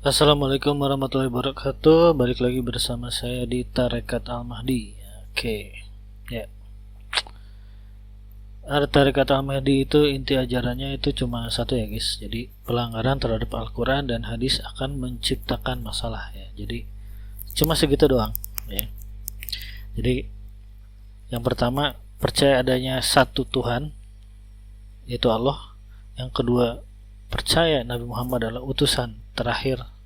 Assalamualaikum warahmatullahi wabarakatuh. Balik lagi bersama saya di Tarekat Al-Mahdi. Oke, ya. Tarekat Al-Mahdi itu inti ajarannya itu cuma satu ya guys. Jadi pelanggaran terhadap Al-Quran dan hadis akan menciptakan masalah ya. Jadi cuma segitu doang ya. Jadi yang pertama, percaya adanya satu Tuhan, yaitu Allah. Yang kedua, percaya Nabi Muhammad adalah utusan terakhir.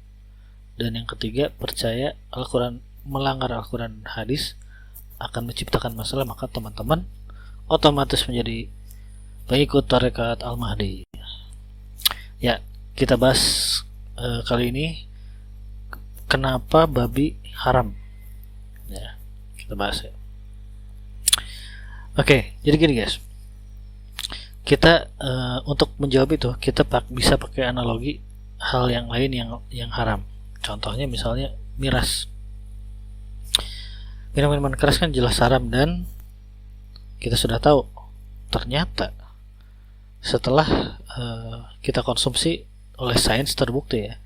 Dan yang ketiga, percaya Al-Quran, melanggar Al-Quran dan hadis akan menciptakan masalah, maka teman-teman otomatis menjadi pengikut tarekat Al-Mahdi. Ya, kita bahas kali ini kenapa babi haram. Ya, kita bahas ya. Oke, jadi gini guys. Kita untuk menjawab itu kita bisa pakai analogi hal yang lain yang haram. Contohnya misalnya miras. Minuman keras kan jelas haram, dan kita sudah tahu ternyata setelah kita konsumsi, oleh sains terbukti ya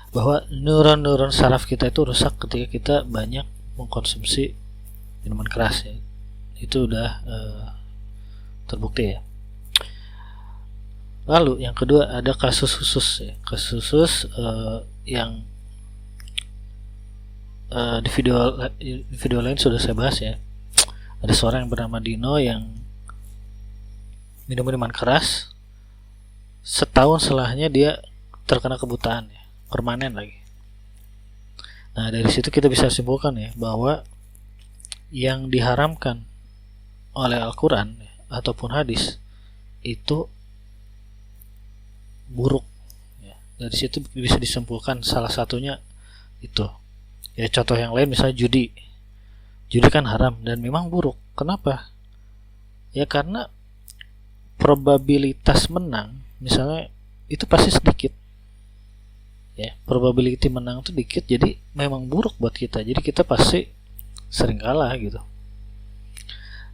bahwa neuron-neuron saraf kita itu rusak ketika kita banyak mengkonsumsi minuman keras ya. Itu udah terbukti ya. Lalu yang kedua ada kasus khusus ya. Kasus khusus yang di video lain sudah saya bahas ya. Ada seorang yang bernama Dino yang minum minuman keras. Setahun setelahnya dia terkena kebutaan ya, permanen lagi. Nah, dari situ kita bisa simpulkan ya bahwa yang diharamkan oleh Al-Quran ya, ataupun hadis itu buruk ya. Dari situ bisa disimpulkan salah satunya itu. Ya, contoh yang lain misalnya judi kan haram dan memang buruk. Kenapa? Ya karena probabilitas menang misalnya itu pasti sedikit ya, probability menang itu dikit, jadi memang buruk buat kita, jadi kita pasti sering kalah gitu.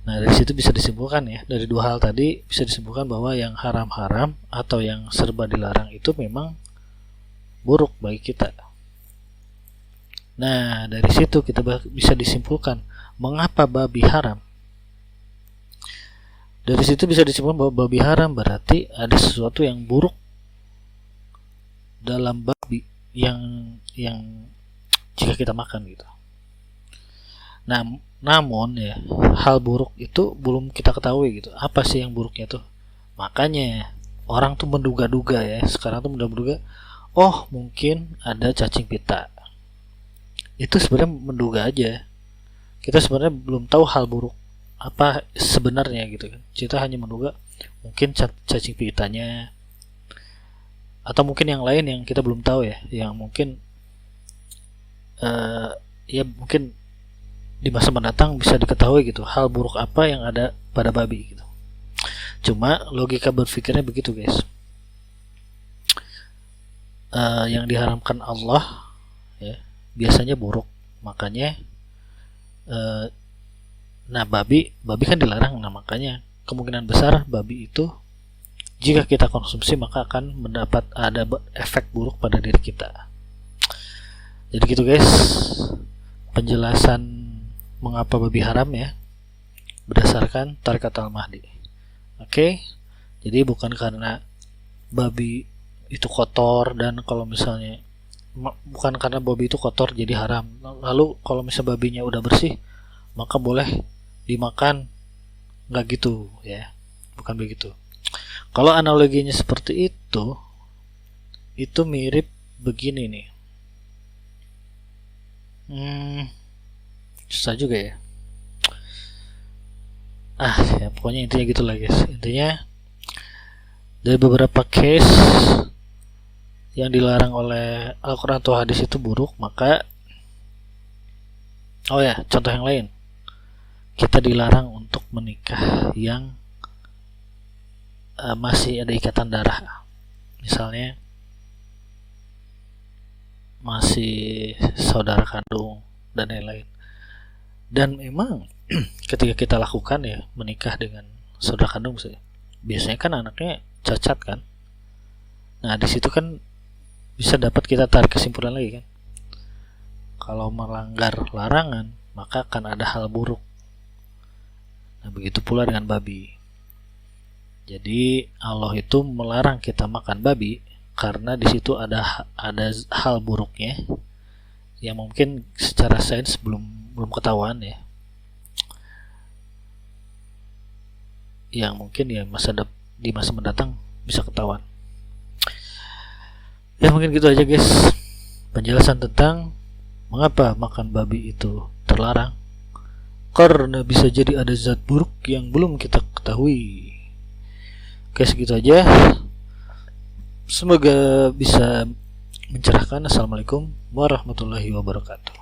Nah, dari situ bisa disimpulkan ya, dari dua hal tadi bisa disimpulkan bahwa yang haram-haram atau yang serba dilarang itu memang buruk bagi kita. Nah, dari situ kita bisa disimpulkan mengapa babi haram. Dari situ bisa disimpulkan bahwa babi haram berarti ada sesuatu yang buruk dalam babi yang jika kita makan gitu. Nah, namun ya, hal buruk itu belum kita ketahui gitu. Apa sih yang buruknya tuh? Makanya orang tuh menduga-duga ya. Sekarang tuh menduga-duga, oh mungkin ada cacing pita. Itu sebenarnya menduga aja. Kita sebenarnya belum tahu hal buruk apa sebenarnya gitu kan. Kita hanya menduga mungkin cacing pitanya, atau mungkin yang lain yang kita belum tahu ya, yang mungkin ya mungkin di masa mendatang bisa diketahui gitu hal buruk apa yang ada pada babi gitu. Cuma logika berpikirnya begitu guys. Yang diharamkan Allah ya biasanya buruk, makanya nah babi kan dilarang. Nah, makanya kemungkinan besar babi itu jika kita konsumsi maka akan mendapat ada efek buruk pada diri kita. Jadi gitu guys, penjelasan mengapa babi haram ya berdasarkan tarekat Al-Mahdi. Oke, jadi bukan karena babi itu kotor, dan kalau misalnya bukan karena babi itu kotor jadi haram. Lalu kalau misalnya babinya udah bersih maka boleh dimakan, nggak gitu ya, bukan begitu. Kalau analoginya seperti itu mirip begini nih. Susah juga ya. Ya pokoknya intinya gitu lah guys. Intinya dari beberapa case yang dilarang oleh Al-Quran atau hadis itu buruk, maka contoh yang lain, kita dilarang untuk menikah yang masih ada ikatan darah, misalnya masih saudara kandung dan lain-lain. Dan memang ketika kita lakukan ya, menikah dengan saudara kandung biasanya kan anaknya cacat kan. Nah, di situ kan bisa dapat kita tarik kesimpulan lagi kan. Kalau melanggar larangan, maka akan ada hal buruk. Nah, begitu pula dengan babi. Jadi Allah itu melarang kita makan babi karena di situ ada hal buruknya yang mungkin secara sains belum ketahuan ya. Yang mungkin ya di masa mendatang bisa ketahuan. Ya mungkin gitu aja guys penjelasan tentang mengapa makan babi itu terlarang. Karena bisa jadi ada zat buruk yang belum kita ketahui. Oke, segitu aja. Semoga bisa mencerahkan. Assalamualaikum warahmatullahi wabarakatuh.